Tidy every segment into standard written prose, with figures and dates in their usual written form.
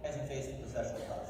as we face the processional cross.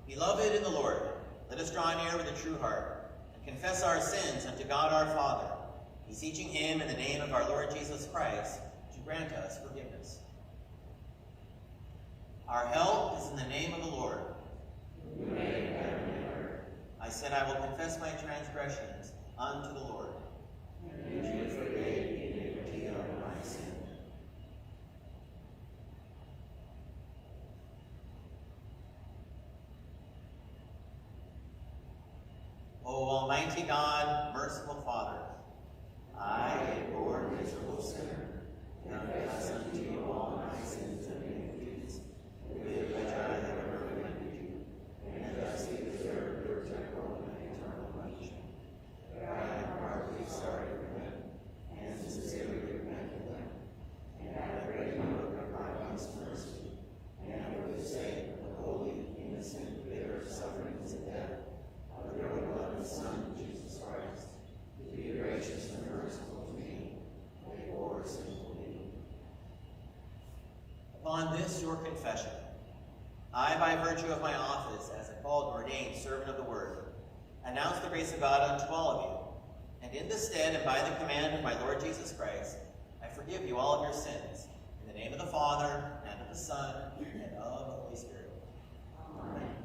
Beloved in the Lord, let us draw near with a true heart and confess our sins unto God our Father, beseeching him in the name of our Lord Jesus Christ to grant us forgiveness. Our help is in the name of the Lord. I said, I will confess my transgressions unto the Lord. And you forgave the iniquity of my sin. O Almighty God, merciful Father, I, a poor miserable sinner, confess unto you all my this your confession. I, by virtue of my office as a called and ordained servant of the word, announce the grace of God unto all of you, and in this stead and by the command of my Lord Jesus Christ, I forgive you all of your sins, in the name of the Father, and of the Son, and of the Holy Spirit. Amen.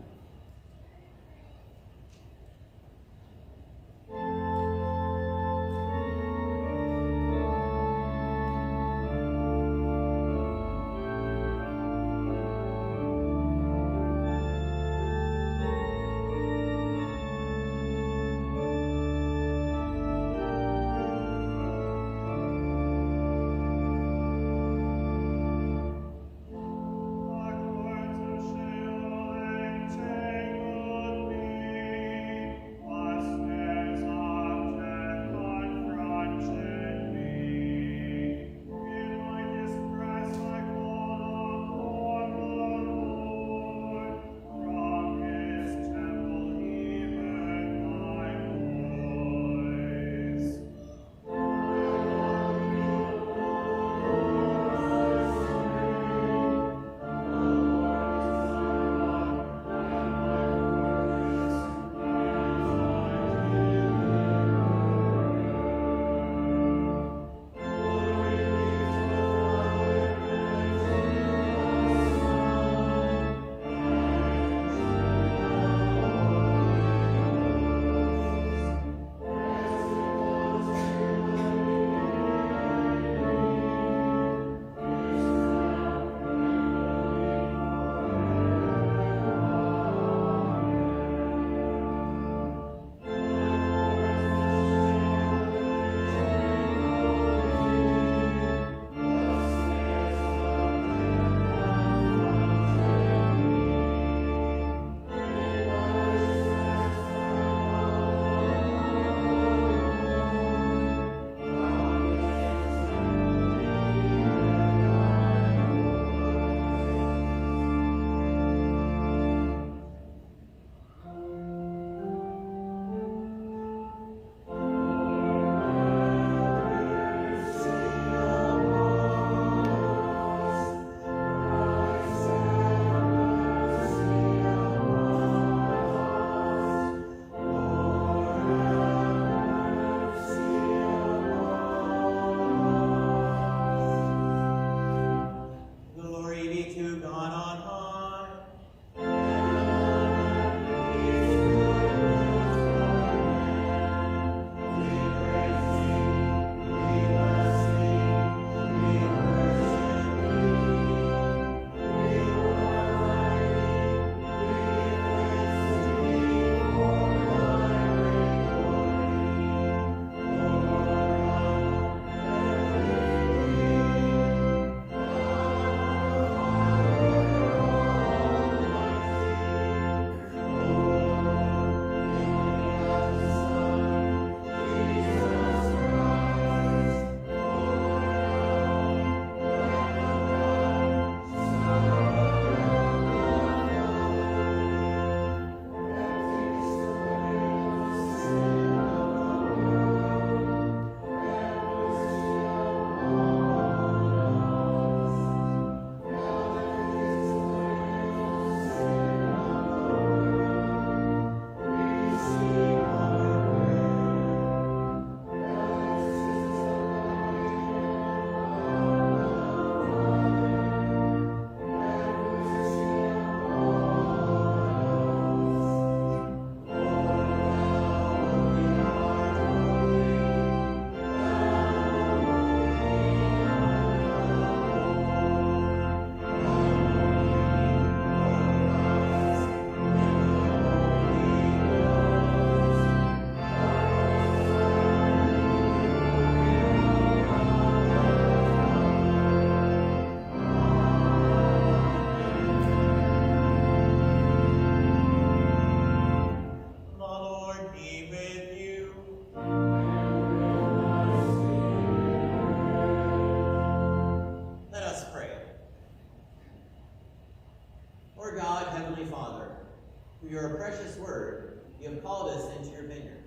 For your precious word, you have called us into your vineyard.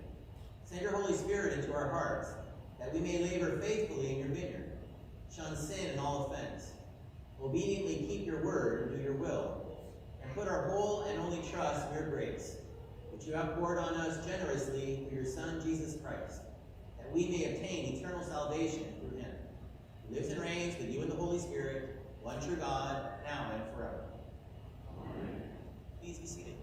Send your Holy Spirit into our hearts, that we may labor faithfully in your vineyard, shun sin and all offense, obediently keep your word and do your will, and put our whole and only trust in your grace, which you have poured on us generously through your Son, Jesus Christ, that we may obtain eternal salvation through him, who lives and reigns with you in the Holy Spirit, one true God, now and forever. Amen. Please be seated.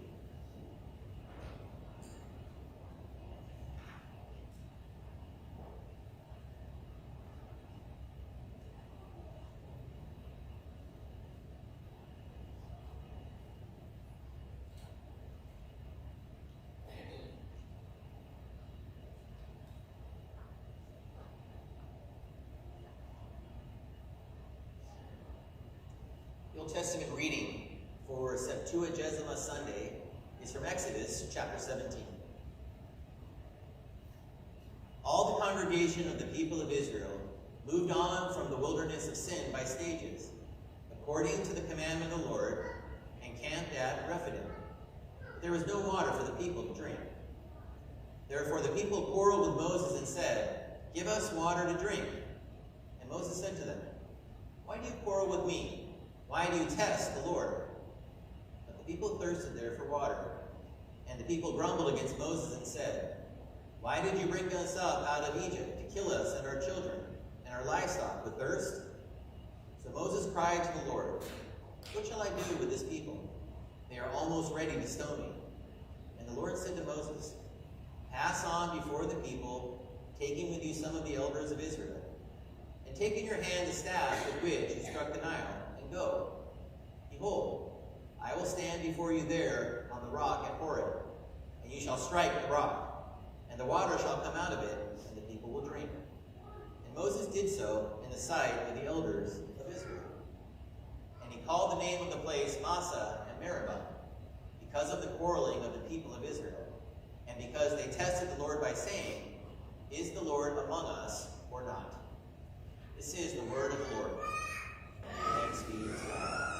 The Old Testament reading for Septuagesima Sunday is from Exodus chapter 17. All the congregation of the people of Israel moved on from the wilderness of sin by stages, according to the commandment of the Lord, and camped at Rephidim. But there was no water for the people to drink. Therefore the people quarreled with Moses and said, "Give us water to drink." And Moses said to them, "Why do you quarrel with me? Why do you test the Lord?" But the people thirsted there for water. And the people grumbled against Moses and said, "Why did you bring us up out of Egypt to kill us and our children and our livestock with thirst?" So Moses cried to the Lord, "What shall I do with this people? They are almost ready to stone me." And the Lord said to Moses, "Pass on before the people, taking with you some of the elders of Israel. And take in your hand the staff with which you struck the Nile, and go. Behold, I will stand before you there on the rock at Horeb, and you shall strike the rock, and the water shall come out of it, and the people will drink." And Moses did so in the sight of the elders of Israel. And he called the name of the place Massah and Meribah, because of the quarreling of the people of Israel, and because they tested the Lord by saying, "Is the Lord among us or not?" This is the word of the Lord. Thanks be to God.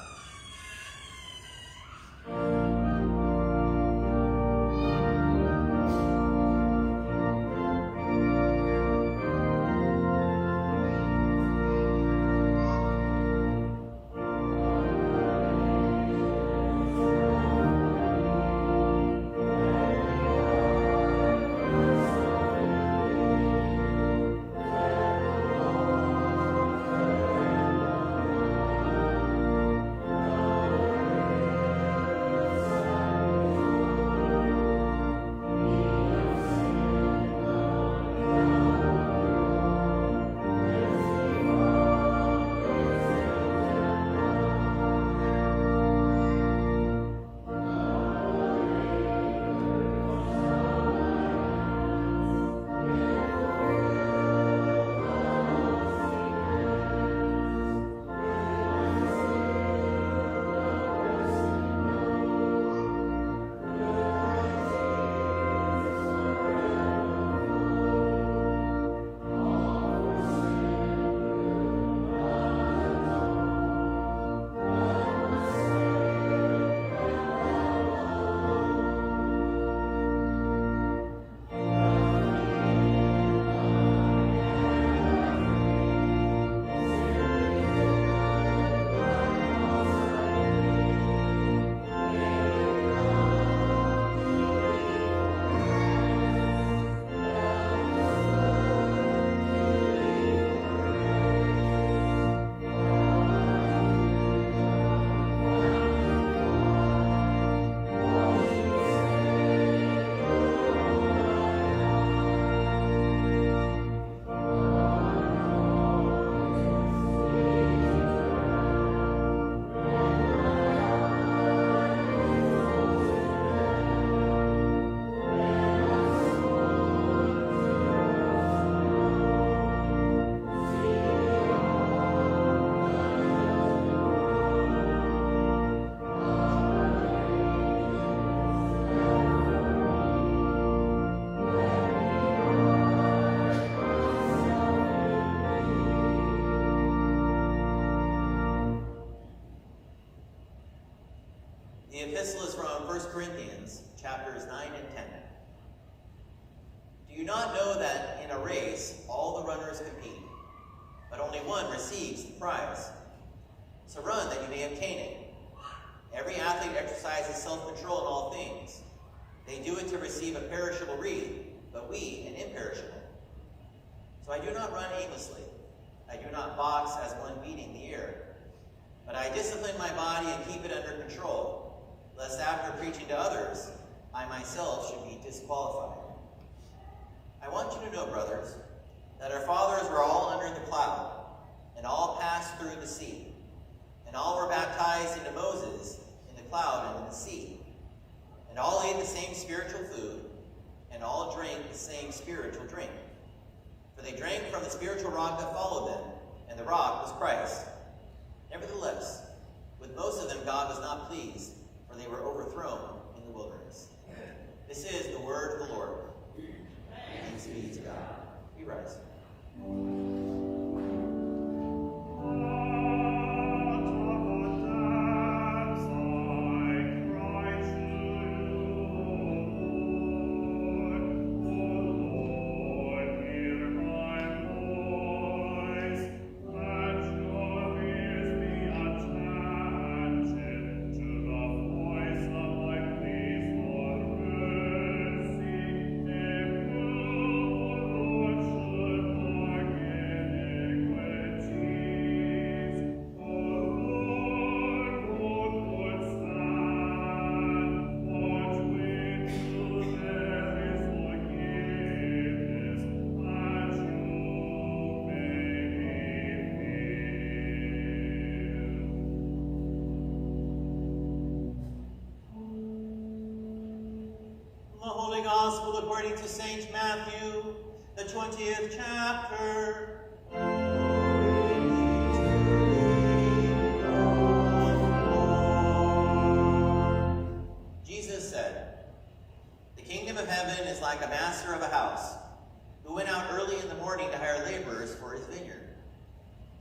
The epistle is from 1 Corinthians, chapters 9 and 10. Do you not know that in a race all the runners compete, but only one receives the prize? So run that you may obtain it. Every athlete exercises self-control in all things. They do it to receive a perishable wreath, but we an imperishable. So I do not run aimlessly. I do not box as one beating the air. But I discipline my body and keep it under control, lest after preaching to others, I myself should be disqualified. I want you to know, brothers, that our fathers were all under the cloud, and all passed through the sea, and all were baptized into Moses in the cloud and in the sea, and all ate the same spiritual food, and all drank the same spiritual drink. For they drank from the spiritual rock that followed them, and the rock was Christ. Nevertheless, with most of them God was not pleased, for they were overthrown in the wilderness. This is the word of the Lord. Thanks be to God. We rise. Gospel according to St. Matthew, the 20th chapter. Jesus said, "The kingdom of heaven is like a master of a house, who went out early in the morning to hire laborers for his vineyard.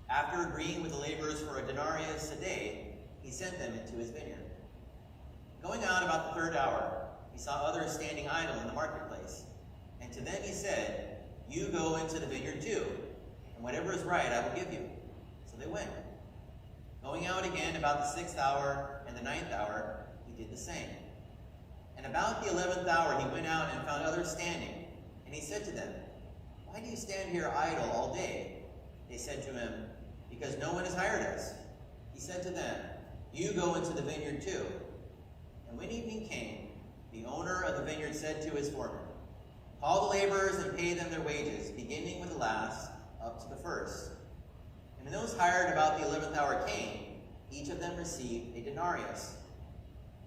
After agreeing with the laborers for a denarius a day, he sent them into his vineyard. Going out about the 3rd hour, he saw others standing idle in the marketplace, and to them he said, 'You go into the vineyard too, and whatever is right I will give you.' So they went. Going out again about the 6th hour and the 9th hour, he did the same. And about the 11th hour he went out and found others standing, and he said to them, 'Why do you stand here idle all day?' They said to him, 'Because no one has hired us.' He said to them, 'You go into the vineyard too.' And when evening came, the owner of the vineyard said to his foreman, 'Call the laborers and pay them their wages, beginning with the last up to the first.' And when those hired about the 11th hour came, each of them received a denarius.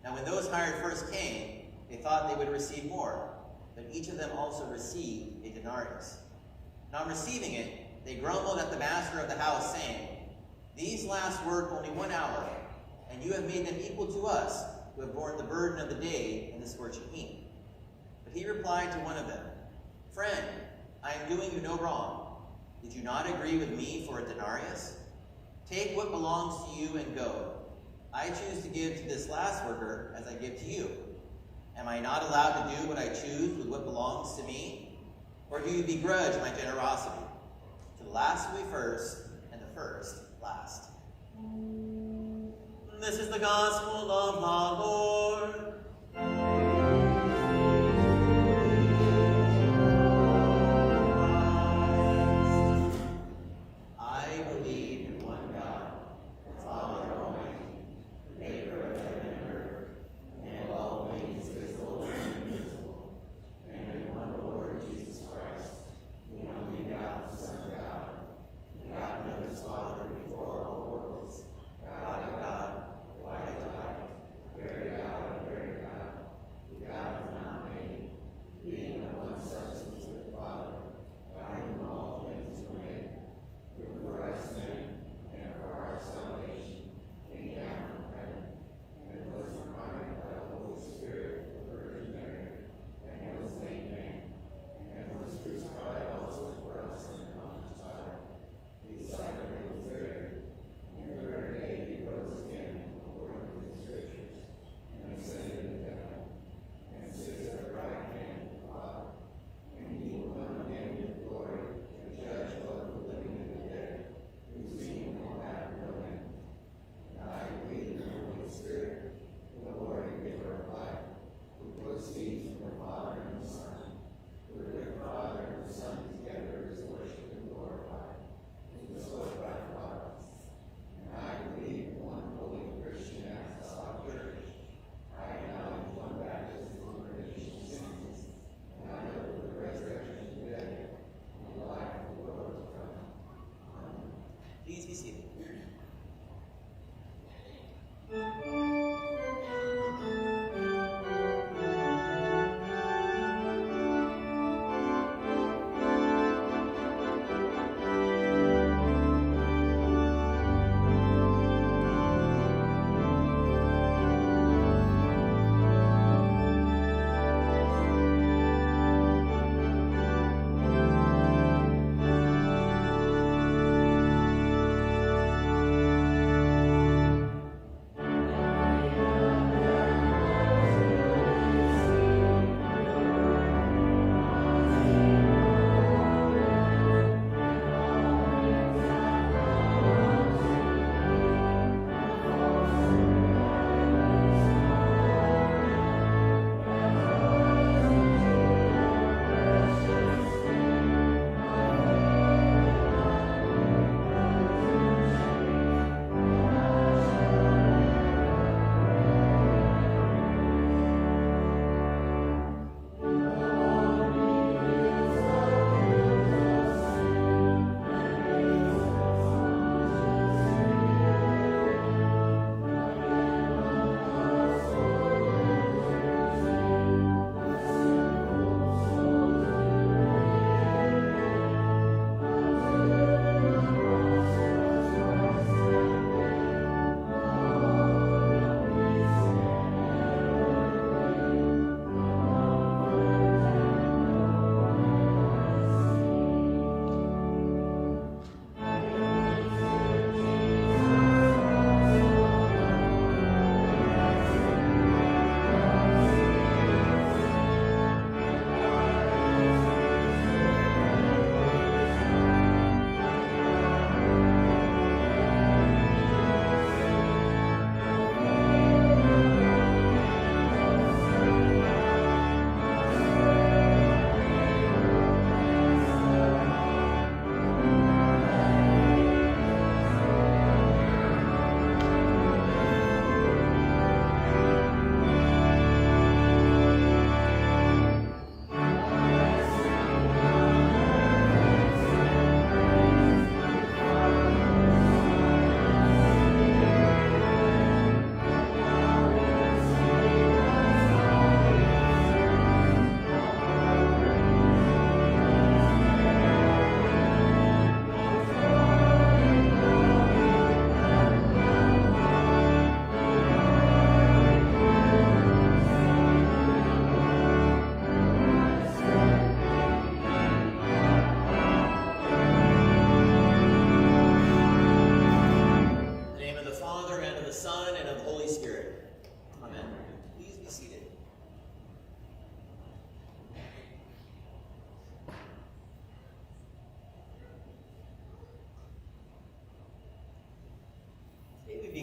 Now when those hired first came, they thought they would receive more, but each of them also received a denarius. And on receiving it, they grumbled at the master of the house, saying, 'These last worked only 1 hour, and you have made them equal to us, who have borne the burden of the day and the scorching heat.' But he replied to one of them, 'Friend, I am doing you no wrong. Did you not agree with me for a denarius? Take what belongs to you and go. I choose to give to this last worker as I give to you. Am I not allowed to do what I choose with what belongs to me? Or do you begrudge my generosity? To the last will be first, and the first last.'" This is the gospel of the Lord. I believe in one God, Father Almighty, maker of heaven and earth, and all things visible and invisible, and in one Lord Jesus Christ, the only begotten Son of God, begotten of his Father before all worlds, God of God, light of light, very God of very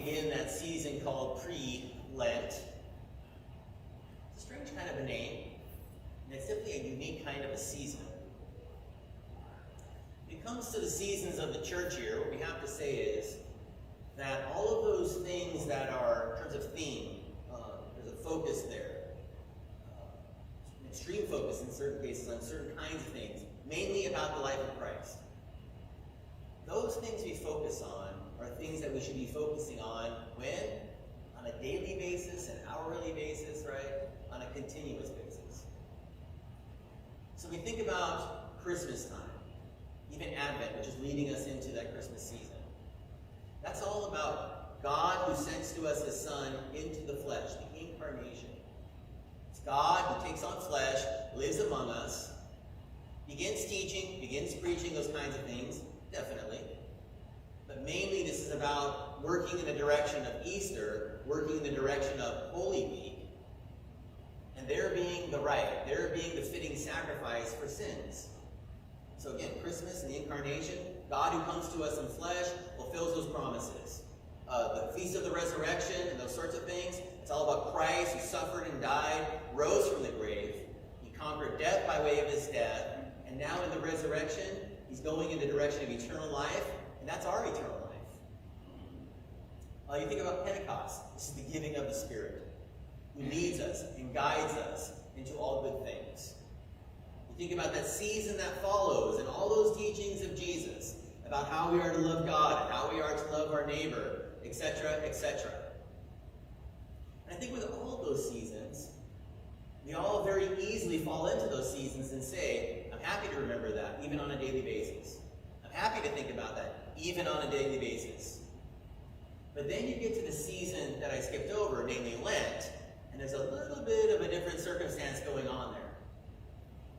begin that season called pre-Lent. It's a strange kind of a name, and it's simply a unique kind of a season. When it comes to the seasons of the church year, what we have to say is that all of those things that are, in terms of theme, there's a focus there. An extreme focus in certain cases on certain kinds of things, mainly about the life of Christ. Those things we focus on are things that we should be focusing on when? On a daily basis, an hourly basis, right? On a continuous basis. So we think about Christmas time, even Advent, which is leading us into that Christmas season. That's all about God who sends to us his Son into the flesh, the incarnation. It's God who takes on flesh, lives among us, begins teaching, begins preaching, those kinds of things, definitely. But mainly this is about working in the direction of Easter, working in the direction of Holy Week, and there being the right, there being the fitting sacrifice for sins. So again, Christmas and the incarnation, God who comes to us in flesh, fulfills those promises. The Feast of the Resurrection and those sorts of things, it's all about Christ who suffered and died, rose from the grave. He conquered death by way of his death, and now in the resurrection, he's going in the direction of eternal life, and that's our eternal life. You think about Pentecost. This is the giving of the Spirit, who leads us and guides us into all good things. You think about that season that follows and all those teachings of Jesus about how we are to love God and how we are to love our neighbor, etc., etc. And I think with all of those seasons, we all very easily fall into those seasons and say, I'm happy to remember that, even on a daily basis. I'm happy to think about that, even on a daily basis. But then you get to the season that I skipped over, namely Lent, and there's a little bit of a different circumstance going on there.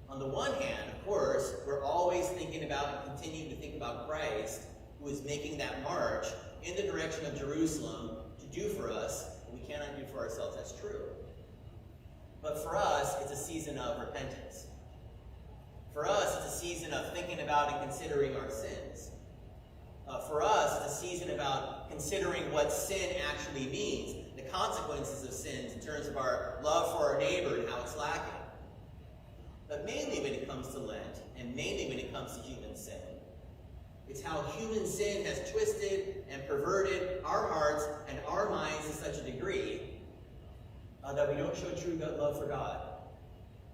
On the one hand, of course, we're always thinking about and continuing to think about Christ, who is making that march in the direction of Jerusalem to do for us what we cannot do for ourselves. That's true. But for us, it's a season of repentance. For us, it's a season of thinking about and considering our sins. For us, it's a season about considering what sin actually means, the consequences of sins in terms of our love for our neighbor and how it's lacking. But mainly when it comes to Lent, and mainly when it comes to human sin, it's how human sin has twisted and perverted our hearts and our minds to such a degree that we don't show true love for God,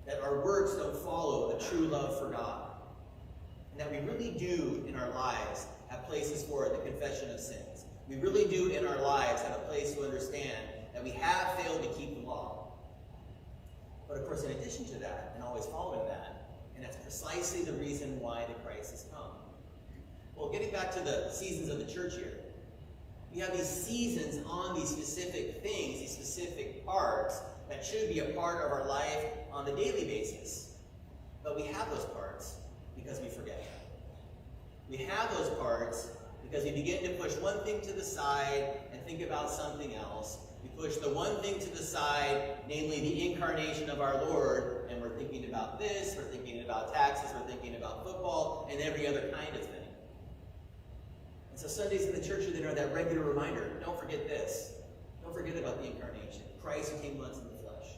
that our works don't follow a true love for God, and that we really do in our lives have places for the confession of sins. We really do in our lives have a place to understand that we have failed to keep the law. But of course, in addition to that, and always following that, and that's precisely the reason why the Christ has come. Well, getting back to the seasons of the church year, we have these seasons on these specific things, these specific parts that should be a part of our life on the daily basis. But we have those parts because we forget. We have those parts because we begin to push one thing to the side and think about something else. We push the one thing to the side, namely the incarnation of our Lord, and we're thinking about this, we're thinking about taxes, we're thinking about football, and every other kind of thing. And so Sundays in the church then are that regular reminder, don't forget this. Don't forget about the incarnation, Christ who came once in the flesh.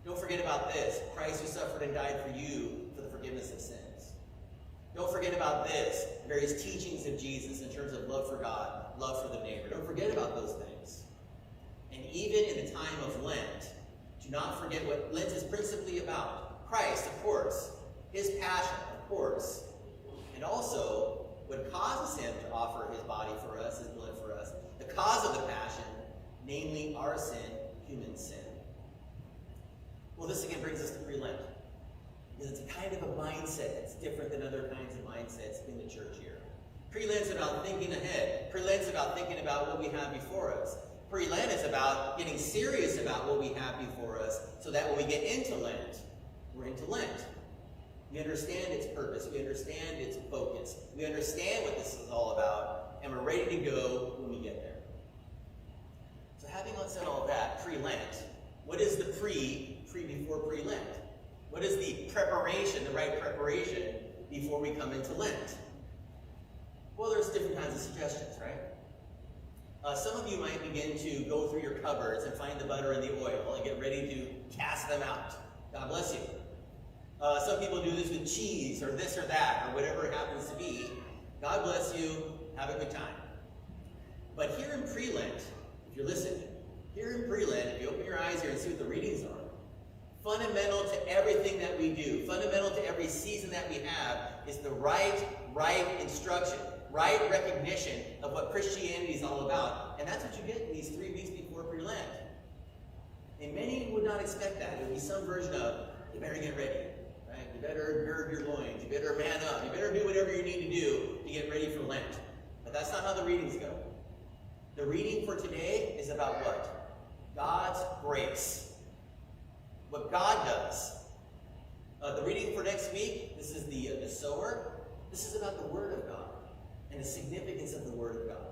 Don't forget about this, Christ who suffered and died for you for the forgiveness of sins. Don't forget about this, the various teachings of Jesus in terms of love for God, love for the neighbor. Don't forget about those things. And even in the time of Lent, do not forget what Lent is principally about. Christ, of course. His passion, of course. And also, what causes him to offer his body for us, his blood for us. The cause of the passion, namely our sin, human sin. Well, this again brings us to pre-Lent. Because it's a kind of a mindset that's different than other kinds of mindsets in the church year. Pre-Lent's about thinking ahead. Pre-Lent's about thinking about what we have before us. Pre-Lent is about getting serious about what we have before us so that when we get into Lent, we're into Lent. We understand its purpose. We understand its focus. We understand what this is all about, and we're ready to go when we get there. So having said all that, pre-Lent, what is the before pre-Lent? What is the preparation, the right preparation, before we come into Lent? Well, there's different kinds of suggestions, right? Some of you might begin to go through your cupboards and find the butter and the oil and get ready to cast them out. God bless you. Some people do this with cheese or this or that or whatever it happens to be. God bless you. Have a good time. But here in Pre-Lent, if you're listening, here in Pre-Lent, if you open your eyes here and see what the readings are, fundamental to everything that we do, fundamental to every season that we have, is the right instruction, right recognition of what Christianity is all about. And that's what you get in these 3 weeks before Pre-Lent. And many would not expect that. It would be some version of, you better get ready, right? You better gird your loins. You better man up. You better do whatever you need to do to get ready for Lent. But that's not how the readings go. The reading for today is about what? God's grace. What God does. The reading for next week, this is the sower. This is about the Word of God and the significance of the Word of God.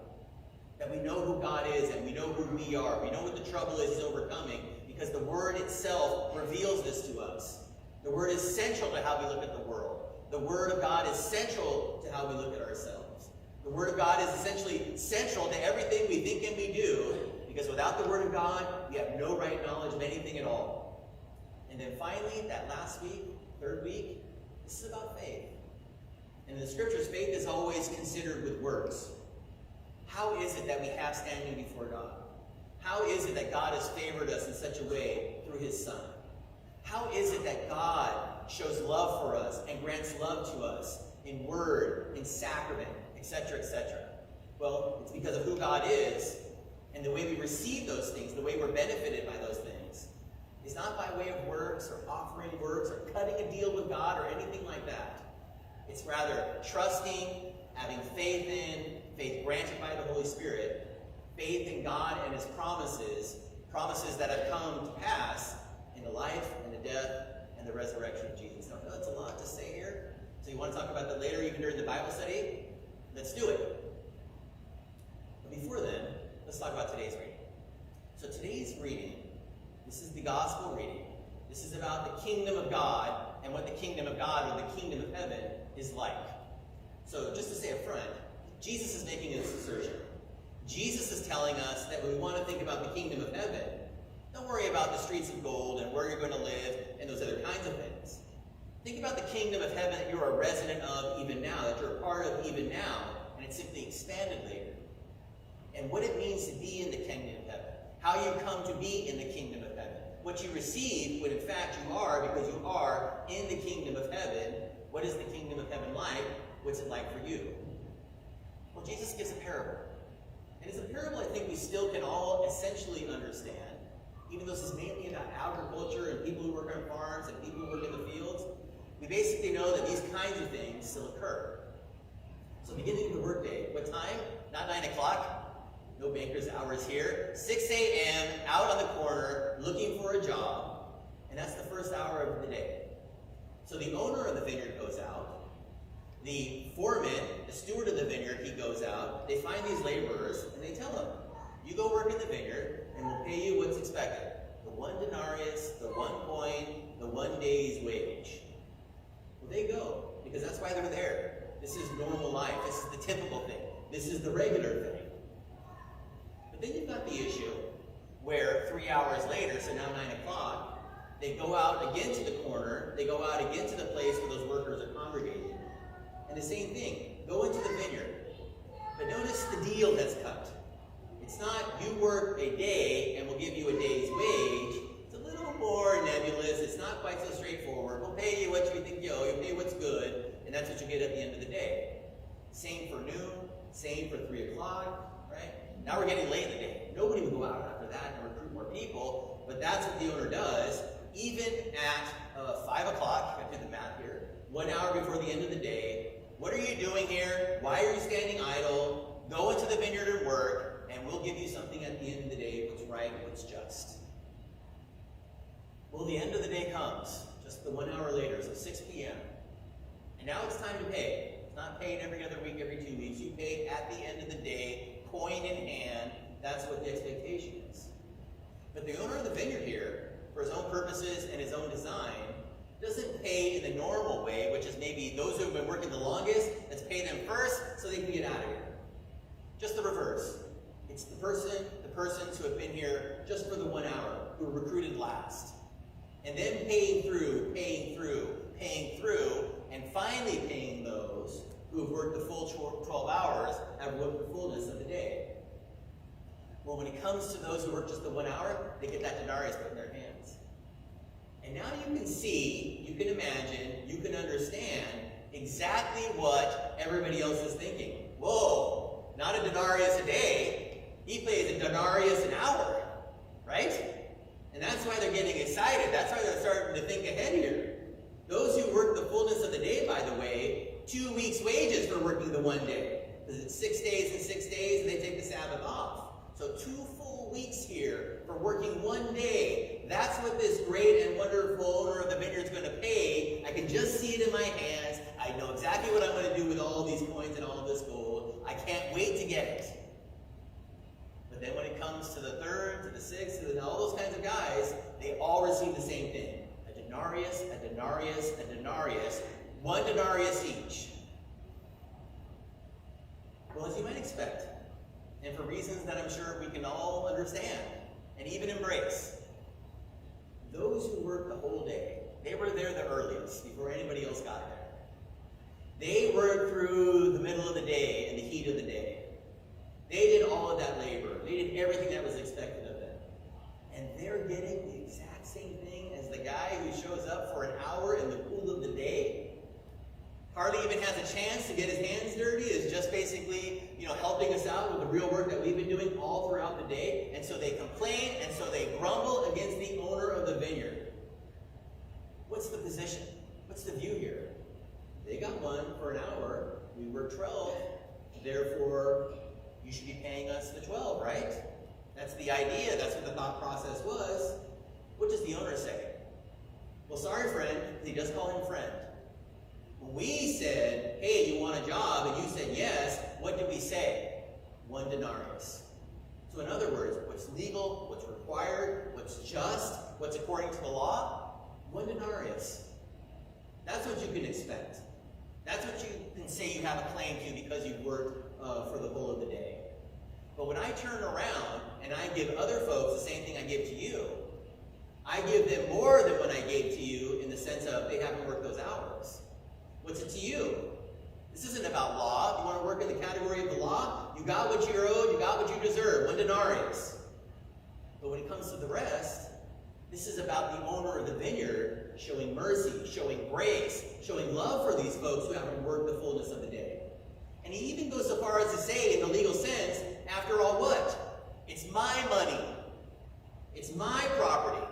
That we know who God is and we know who we are. We know what the trouble is overcoming because the Word itself reveals this to us. The Word is central to how we look at the world. The Word of God is central to how we look at ourselves. The Word of God is essentially central to everything we think and we do, because without the Word of God, we have no right knowledge of anything at all. And then finally, that last week, 3rd week, this is about faith. And in the Scriptures, faith is always considered with works. How is it that we have standing before God? How is it that God has favored us in such a way through His Son? How is it that God shows love for us and grants love to us in word, in sacrament, etc., etc.? Well, it's because of who God is and the way we receive those things, the way we're benefited by those things. It's not by way of works or offering works or cutting a deal with God or anything like that. It's rather trusting, having faith in, faith granted by the Holy Spirit, faith in God and His promises, promises that have come to pass in the life and the death and the resurrection of Jesus. Now, I know that's a lot to say here, so you want to talk about that later, even during the Bible study? Let's do it. But before then, let's talk about today's reading. So today's reading, this is the gospel reading. This is about the kingdom of God and what the kingdom of God or the kingdom of heaven is like. So just to say up front, Jesus is making this assertion. Jesus is telling us that when we want to think about the kingdom of heaven, don't worry about the streets of gold and where you're going to live and those other kinds of things. Think about the kingdom of heaven that you're a resident of even now, that you're a part of even now, and it's simply expanded later. And what it means to be in the kingdom of heaven. How you come to be in the kingdom of heaven. What you receive when in fact you are, because you are in the kingdom of heaven. What is the kingdom of heaven like? What's it like for you? Well, Jesus gives a parable. And it's a parable I think we still can all essentially understand. Even though this is mainly about agriculture and people who work on farms and people who work in the fields, we basically know that these kinds of things still occur. So beginning of the workday, what time? Not 9 o'clock. No banker's hours here. 6 a.m., out on the corner, looking for a job. And that's the first hour of the day. So the owner of the vineyard goes out. The foreman, the steward of the vineyard, he goes out. They find these laborers, and they tell them, you go work in the vineyard, and we'll pay you what's expected. The 1 denarius, the 1 coin, the 1 day's wage. Well, they go, because that's why they're there. This is normal life. This is the typical thing. This is the regular thing. But then you've got the issue where 3 hours later, so now 9 o'clock, they go out again to the corner, they go out again to the place where those workers are congregating. And the same thing, go into the vineyard. But notice the deal that's cut. It's not you work a day and we'll give you a day's wage. It's a little more nebulous. It's not quite so straightforward. We'll pay you what you think you owe. You'll pay what's good, and that's what you get at the end of the day. Same for noon, same for 3 o'clock, right? Now we're getting late in the day. Nobody will go out after that and recruit more people, but that's what the owner does. Even at 5 o'clock, if I do the math here, 1 hour before the end of the day, what are you doing here? Why are you standing idle? Go into the vineyard and work, and we'll give you something at the end of the day, what's right, what's just. Well, the end of the day comes, just the 1 hour later, so 6 p.m. And now it's time to pay. It's not paid every other week, every 2 weeks. You pay at the end of the day, coin in hand. That's what the expectation is. But the owner of the vineyard here, for his own purposes and his own design, doesn't pay in the normal way, which is maybe those who have been working the longest, let's pay them first so they can get out of here. Just the reverse. It's the persons who have been here just for the 1 hour, who were recruited last. And then paying through, and finally paying those who have worked the full 12 hours, have worked the fullness of the day. Well, when it comes to those who work just the 1 hour, they get that denarius put in their hands. And now you can see, you can imagine, you can understand exactly what everybody else is thinking. Whoa, not a denarius a day. He pays a denarius an hour, right? And that's why they're getting excited. That's why they're starting to think ahead here. Those who work the fullness of the day, by the way, 2 weeks' wages for working the 1 day. Because it's 6 days and 6 days, and they take the Sabbath off. So 2 full weeks here for working 1 day. That's what this great and wonderful owner of the vineyard is going to pay. I can just see it in my hands. I know exactly what I'm going to do with all these coins and all of this gold. I can't wait to get it. But then when it comes to the third, to the sixth, to all those kinds of guys, they all receive the same thing. A denarius, a denarius, a denarius. 1 denarius each. Well, as you might expect, and for reasons that I'm sure we can all understand and even embrace, those who worked the whole day, they were there the earliest, before anybody else got there. They worked through the middle of the day and the heat of the day. They did all of that labor. They did everything that was expected of them. And they're getting the exact same thing as the guy who shows up for an hour in the cool of the day, hardly even has a chance to get his hands dirty, is just basically, helping us out with the real work that we've been doing all throughout the day. And so they complain, and so they grumble against the owner of the vineyard. What's the position? What's the view here? They got 1 for an hour. We work 12. Therefore, you should be paying us the 12, right? That's the idea. That's what the thought process was. What does the owner say? Well, sorry, friend. He does call him friend. When we said, hey, you want a job? And you said yes. What did we say? 1 denarius. So in other words, what's legal, what's required, what's just, what's according to the law? 1 denarius. That's what you can expect. That's what you can say you have a claim to because you've worked for the whole of the day. But when I turn around and I give other folks the same thing I give to you, I give them more than what I gave to you in the sense of they haven't worked those hours. What's it to you? This isn't about law. If you want to work in the category of the law, you got what you're owed, you got what you deserve, 1 denarius. But when it comes to the rest, this is about the owner of the vineyard showing mercy, showing grace, showing love for these folks who haven't worked the fullness of the day. And he even goes so far as to say, in the legal sense, after all what? It's my money. It's my property.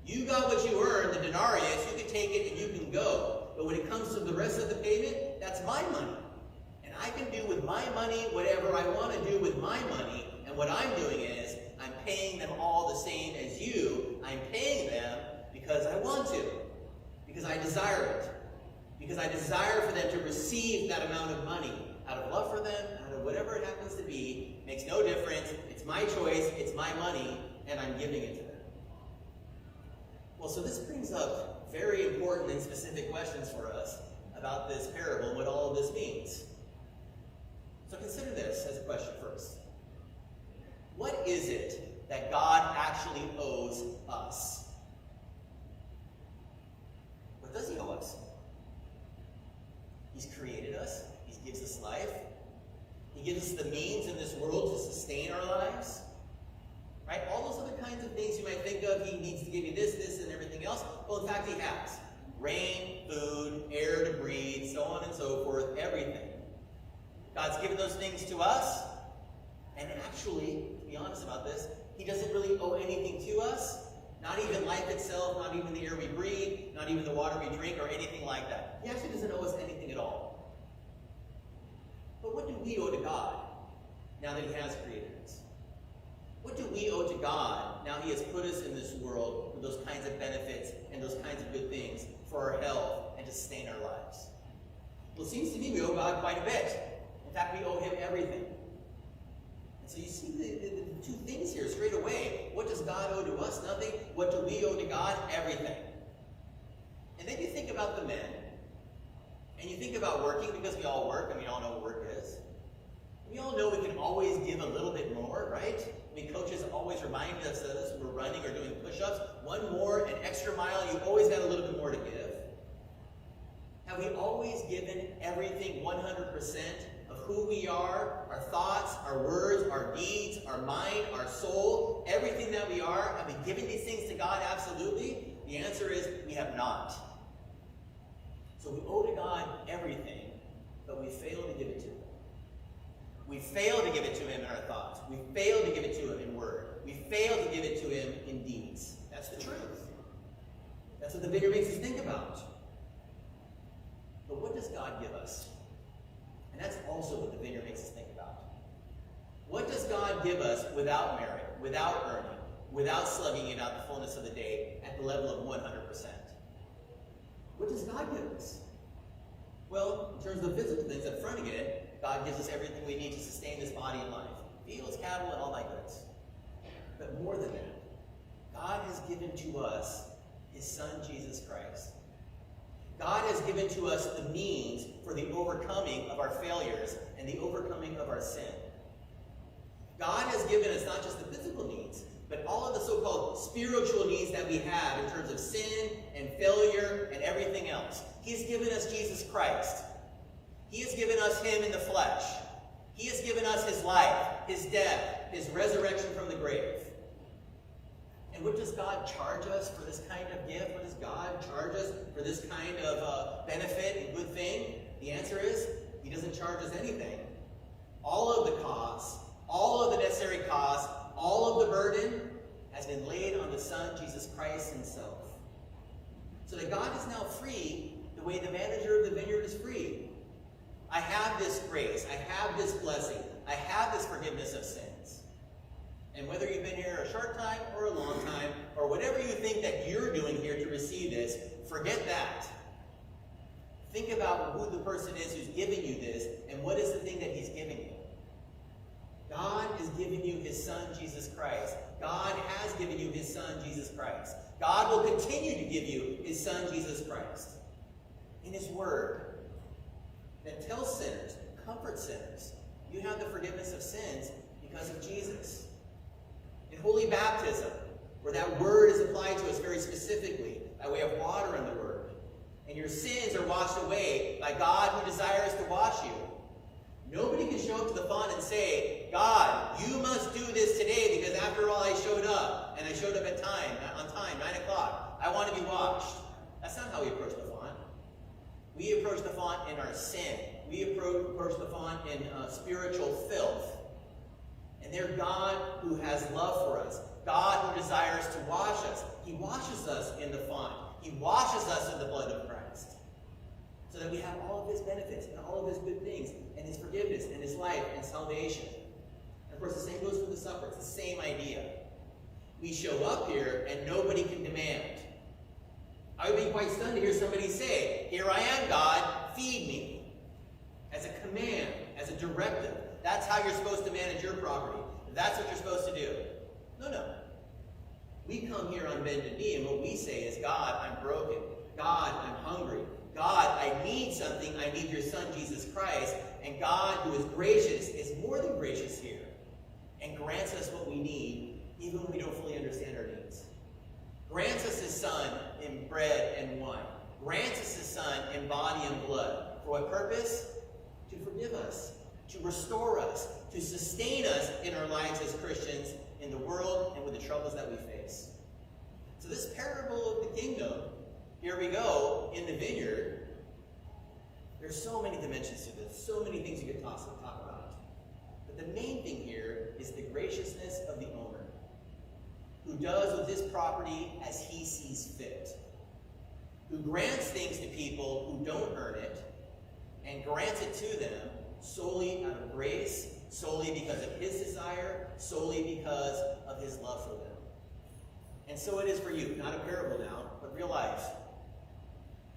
You got what you earned, the denarius, you can take it and you can go. But when it comes to the rest of the payment, that's my money. And I can do with my money whatever I want to do with my money. And what I'm doing is, I'm paying them all the same as you. I'm paying them because I want to. Because I desire it. Because I desire for them to receive that amount of money. Out of love for them, out of whatever it happens to be, makes no difference. It's my choice, it's my money, and I'm giving it to them. Well, so this brings up very important and specific questions for us about this parable and what all of this means. So consider this as a question first. What is it that God actually owes us? What does he owe us? He's created us. He gives us life. He gives us the means in this world to sustain our lives. Right? All those other kinds of things you might think of, he needs to give you this, and everything else. Well, in fact, he has. Rain, food, air to breathe, so on and so forth, everything. God's given those things to us. And actually, to be honest about this, he doesn't really owe anything to us. Not even life itself, not even the air we breathe, not even the water we drink, or anything like that. He actually doesn't owe us anything at all. But what do we owe to God now that he has created us? What do we owe to God now he has put us in this world with those kinds of benefits and those kinds of good things for our health and to sustain our lives? Well, it seems to me we owe God quite a bit. In fact, we owe him everything. And so you see the 2 things here straight away. What does God owe to us? Nothing. What do we owe to God? Everything. And then you think about the men. And you think about working, because we all work, and we all know what work is. We all know we can always give a little bit more, right? I mean, coaches always remind us of this when we're running or doing push-ups. One more, an extra mile, you always got a little bit more to give. Have we always given everything 100% of who we are, our thoughts, our words, our deeds, our mind, our soul, everything that we are? Have we given these things to God absolutely? The answer is we have not. So we owe to God everything, but we fail to give it to Him. We fail to give it to Him in our thoughts. We fail to give it to Him in word. We fail to give it to Him in deeds. That's the truth. That's what the vineyard makes us think about. But what does God give us? And that's also what the vineyard makes us think about. What does God give us without merit, without earning, without slugging it out the fullness of the day at the level of 100%? What does God give us? Well, in terms of the physical things up front again, God gives us everything we need to sustain this body and life. Fields, cattle, and all that goods. But more than that, God has given to us His Son, Jesus Christ. God has given to us the means for the overcoming of our failures and the overcoming of our sin. God has given us not just the physical needs, but all of the so-called spiritual needs that we have in terms of sin and failure and everything else. He's given us Jesus Christ. He has given us Him in the flesh. He has given us His life, His death, His resurrection from the grave. And what does God charge us for this kind of gift? What does God charge us for this kind of benefit and good thing? The answer is, He doesn't charge us anything. All of the costs, all of the necessary costs, all of the burden has been laid on the Son, Jesus Christ Himself. So that God is now free the way the manager of the vineyard is free. I have this grace. I have this blessing. I have this forgiveness of sins. And whether you've been here a short time or a long time, or whatever you think that you're doing here to receive this, forget that. Think about who the person is who's giving you this, and what is the thing that He's giving you. God is giving you His Son, Jesus Christ. God has given you His Son, Jesus Christ. God will continue to give you His Son, Jesus Christ. In His Word, that tells sinners, comforts sinners, you have the forgiveness of sins because of Jesus. In Holy Baptism, where that Word is applied to us very specifically, by way of water in the Word, and your sins are washed away by God who desires to wash you. Nobody can show up to the font and say, God, you must do this today because after all I showed up, and I showed up on time, 9 o'clock. I want to be washed. That's not how we approach the font. We approach the font in our sin. We approach the font in spiritual filth. And they're God who has love for us. God who desires to wash us. He washes us in the font. He washes us in the blood of Christ. So that we have all of His benefits and all of His good things and His forgiveness and His life and salvation. And of course, the same goes for the supper. It's the same idea. We show up here and nobody can demand. I would be quite stunned to hear somebody say, here I am, God, feed me. As a command, as a directive. That's how you're supposed to manage your property. That's what you're supposed to do. No. We come here on bended knee, and what we say is, God, I'm broken. God, I'm hungry. God, I need something. I need your Son, Jesus Christ. And God, who is gracious, is more than gracious here and grants us what we need, even when we don't fully understand our needs. Grants us His Son in bread and wine. Grants us His Son in body and blood. For what purpose? To forgive us, to restore us, to sustain us in our lives as Christians, in the world, and with the troubles that we face. So this parable of the kingdom, here we go, in the vineyard, there's so many dimensions to this, so many things you could talk about. But the main thing here is the graciousness of the owner, who does with his property as he sees fit, who grants things to people who don't earn it, and grants it to them solely out of grace, solely because of His desire, solely because of His love for them. And so it is for you, not a parable now, but real life.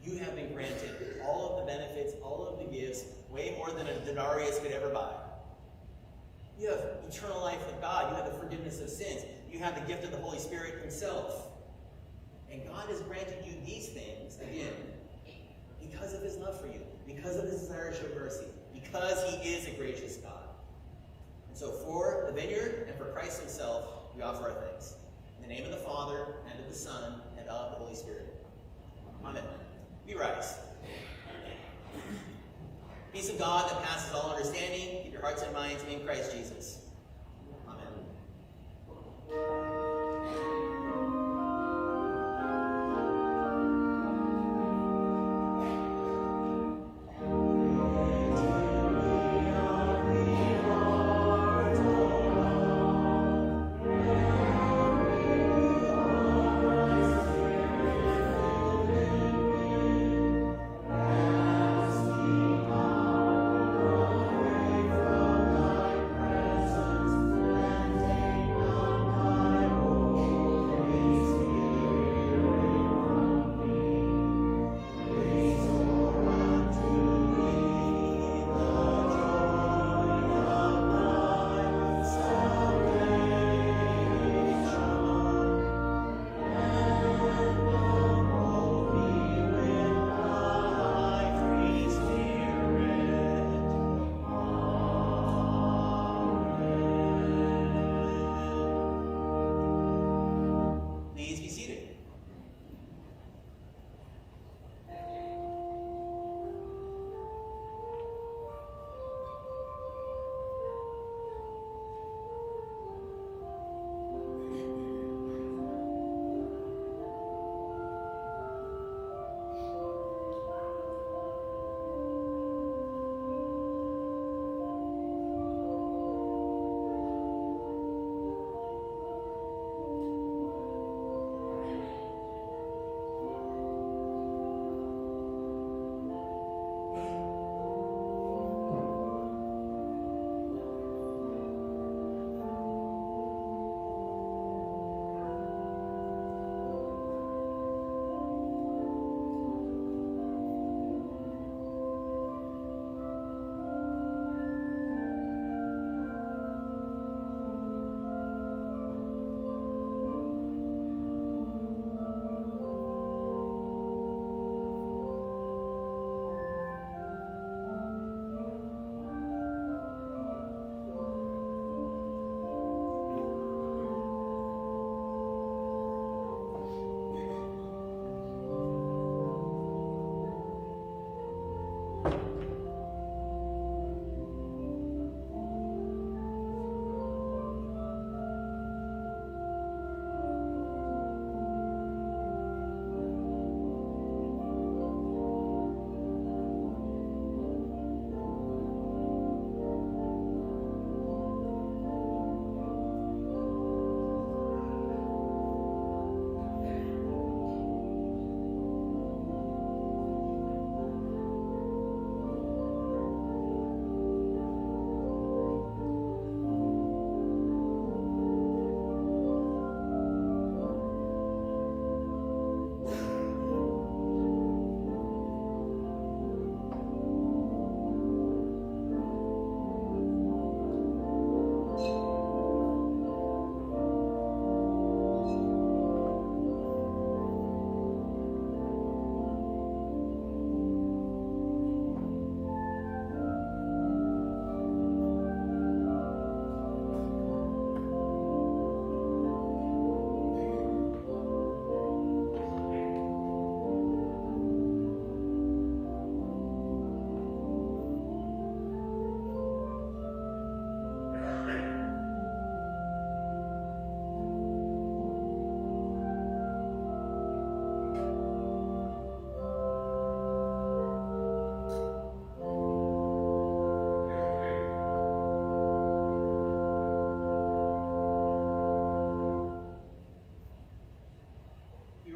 You have been granted all of the benefits, all of the gifts, way more than a denarius could ever buy. You have eternal life with God. You have the forgiveness of sins. You have the gift of the Holy Spirit Himself. And God has granted you these things, again, because of His love for you, because of His desire to show mercy, because He is a gracious God. So for the vineyard and for Christ himself, we offer our thanks. In the name of the Father, and of the Son, and of the Holy Spirit. Amen. We rise. Peace of God that passes all understanding, keep your hearts and minds in Christ Jesus. Amen.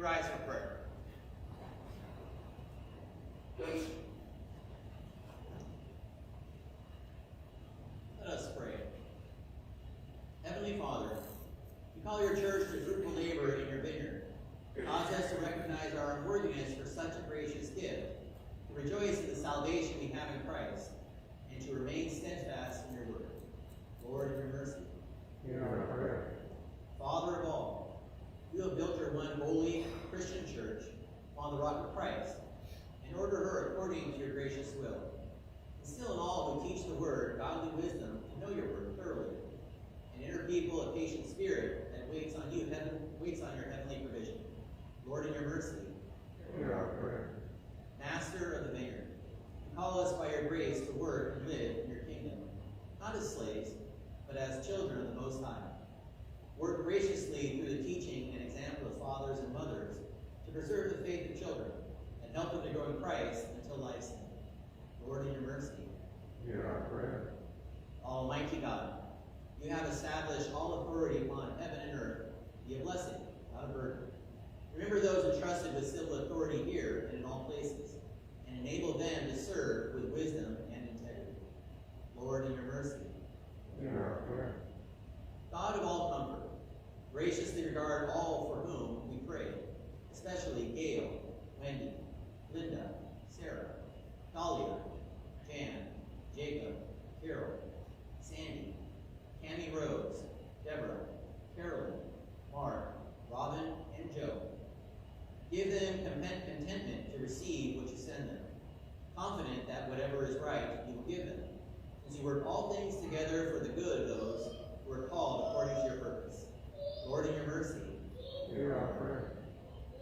rise for prayer. Let us pray. Heavenly Father, you call your church to fruitful labor in your vineyard. Cause us to recognize our unworthiness for such a gracious gift, to rejoice in the salvation we have in Christ, and to remain steadfast in your word. Lord, in your mercy. Hear our prayer. Father of all, you have built your one holy Christian church on the rock of Christ, and order her according to your gracious will. Instill in all who teach the word godly wisdom to know your word thoroughly, and enter people a patient spirit that waits on you, waits on your heavenly provision. Lord, in your mercy, hear our prayer. Master of the vineyard, you call us by your grace to work and live in your kingdom, not as slaves, but as children of the Most High. Work graciously through the teaching and example of fathers and mothers to preserve the faith of children and help them to grow in Christ until life's end. Lord, in your mercy, hear our prayer. Almighty God, you have established all authority upon heaven and earth. Be a blessing, not a burden. Remember those entrusted with civil authority here and in all places, and enable them to serve with wisdom and integrity. Lord, in your mercy, hear our prayer. God of all comfort, graciously regard all for whom we pray, especially Gail, Wendy, Linda, Sarah, Dahlia, Jan, Jacob, Carol, Sandy, Cammie Rose, Deborah, Carolyn, Mark, Robin, and Joe. Give them contentment to receive what you send them, confident that whatever is right you will give them, since you work all things together for the good of those who are called according to your purpose. Lord, in your mercy, hear our prayer.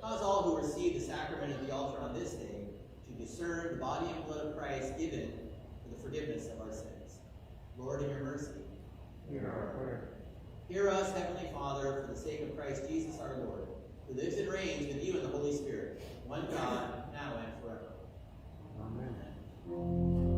cause all who receive the sacrament of the altar on this day to discern the body and blood of Christ given for the forgiveness of our sins. Lord, in your mercy, Hear our prayer. hear us, Heavenly Father, for the sake of Christ Jesus our Lord, who lives and reigns with you in the Holy Spirit, one God, now and forever. Amen.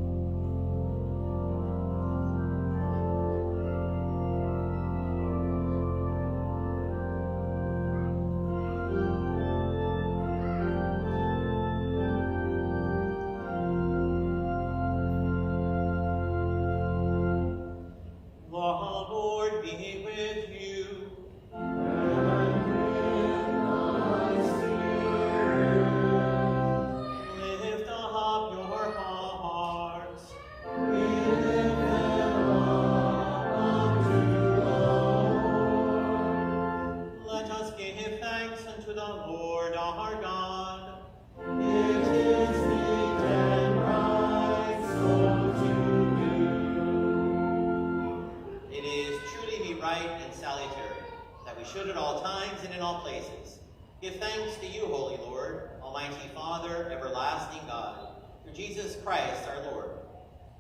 should at all times and in all places give thanks to you, Holy Lord, Almighty Father, everlasting God, through Jesus Christ our Lord.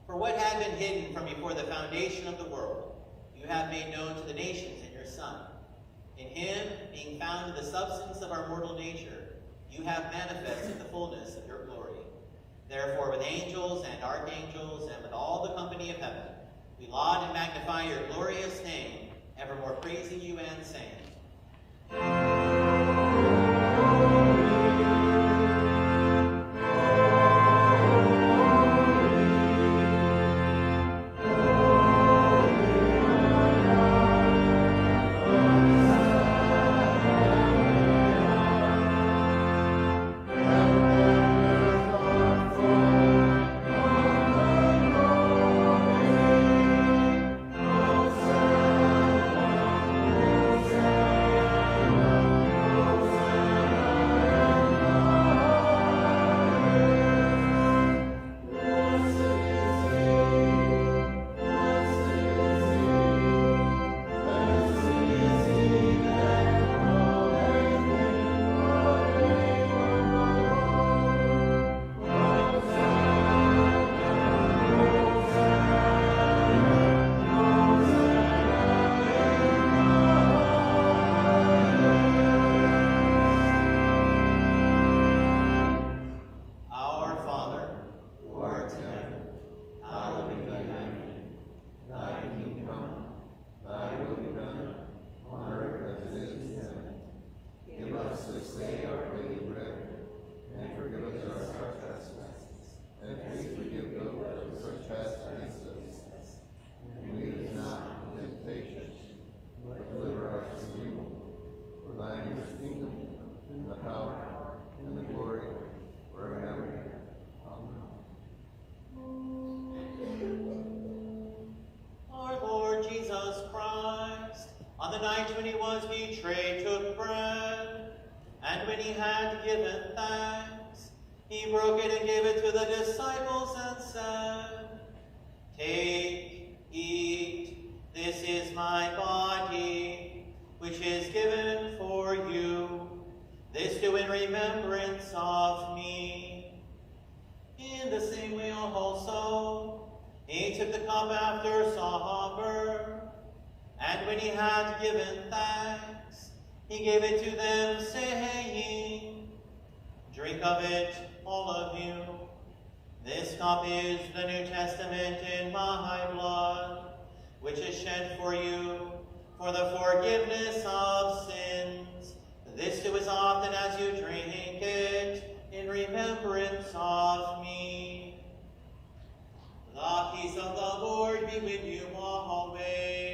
For what had been hidden from before the foundation of the world, you have made known to the nations in your Son. In him, being found in the substance of our mortal nature, you have manifested the fullness of your glory. Therefore, with angels and archangels and with all the company of heaven, we laud and magnify your glorious name, evermore praising you and saying, he broke it and gave it to the disciples and said, Take, eat, this is my body, which is given for you. This do in remembrance of me. In the same way also, he took the cup after supper, and when he had given thanks, he gave it to them, saying, drink of it, all of you. This cup is the New Testament in my blood, which is shed for you for the forgiveness of sins. This do as often as you drink it in remembrance of me. The peace of the Lord be with you always.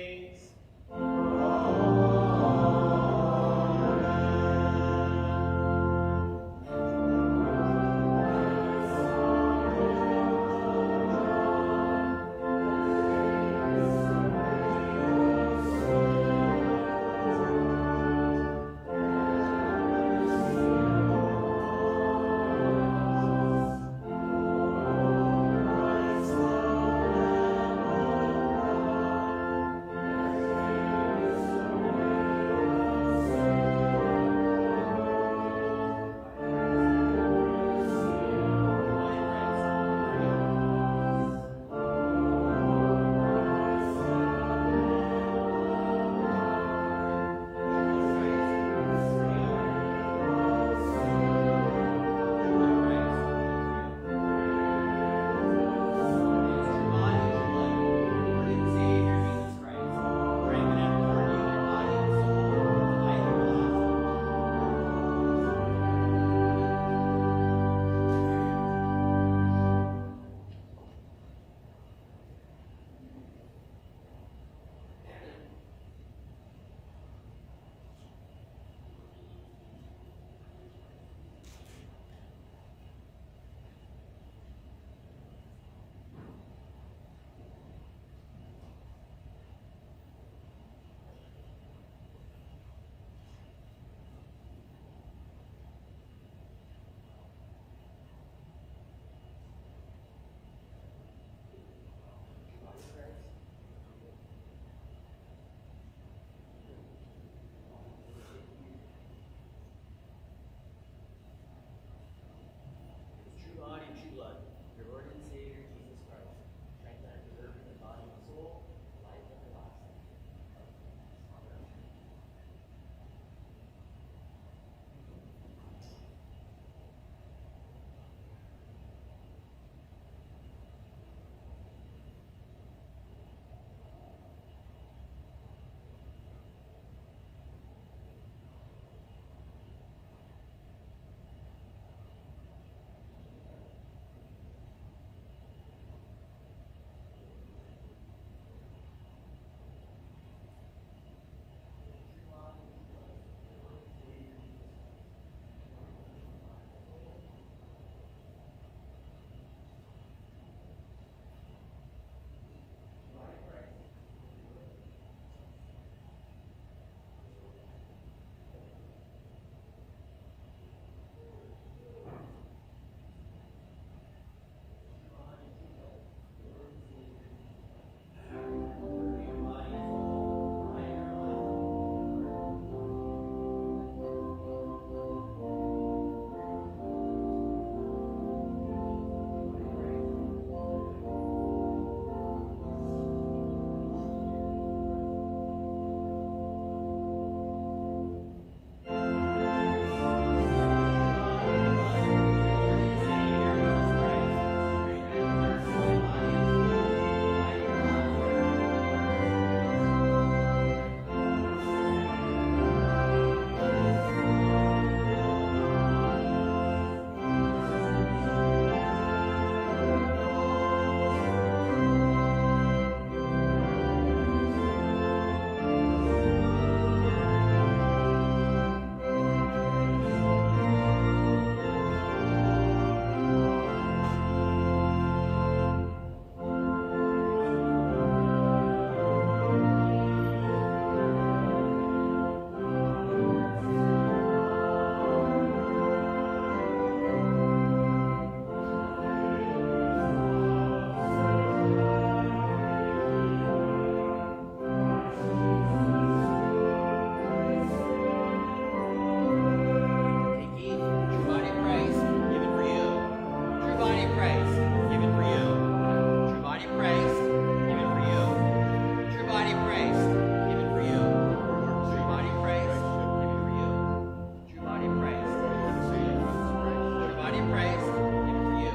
Christ, and for you.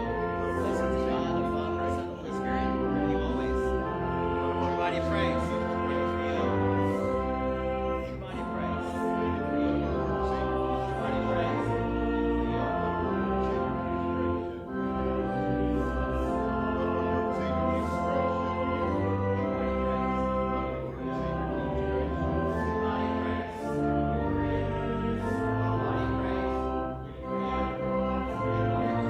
Blessed be God, the Father, Son, and Holy Spirit, with you always. True body of Christ, and for you. True body of Christ, and for you. True body of Christ, and for you. Body of Christ,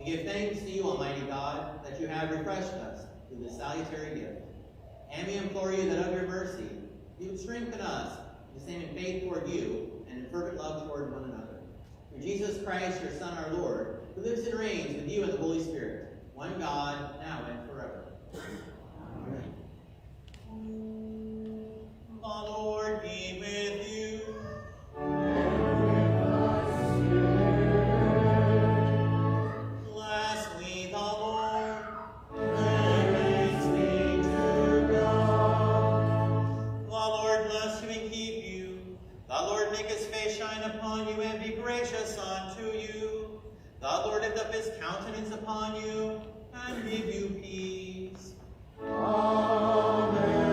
We give thanks to you, Almighty God, that you have refreshed us through this salutary gift. And we implore you that of your mercy, you would strengthen us the same in faith toward you and in fervent love toward one another. Through Jesus Christ, your Son, our Lord, who lives and reigns with you and the Holy Spirit, one God, now and forever. Amen. The Lord be with you. Lastly, the Lord. Thanks be to God. The Lord bless you and keep you. The Lord make his face shine upon you and be gracious unto you. The Lord lift up his countenance upon you and give you peace. Amen.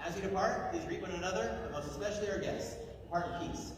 As you depart, please greet one another, but most especially our guests. Depart in peace.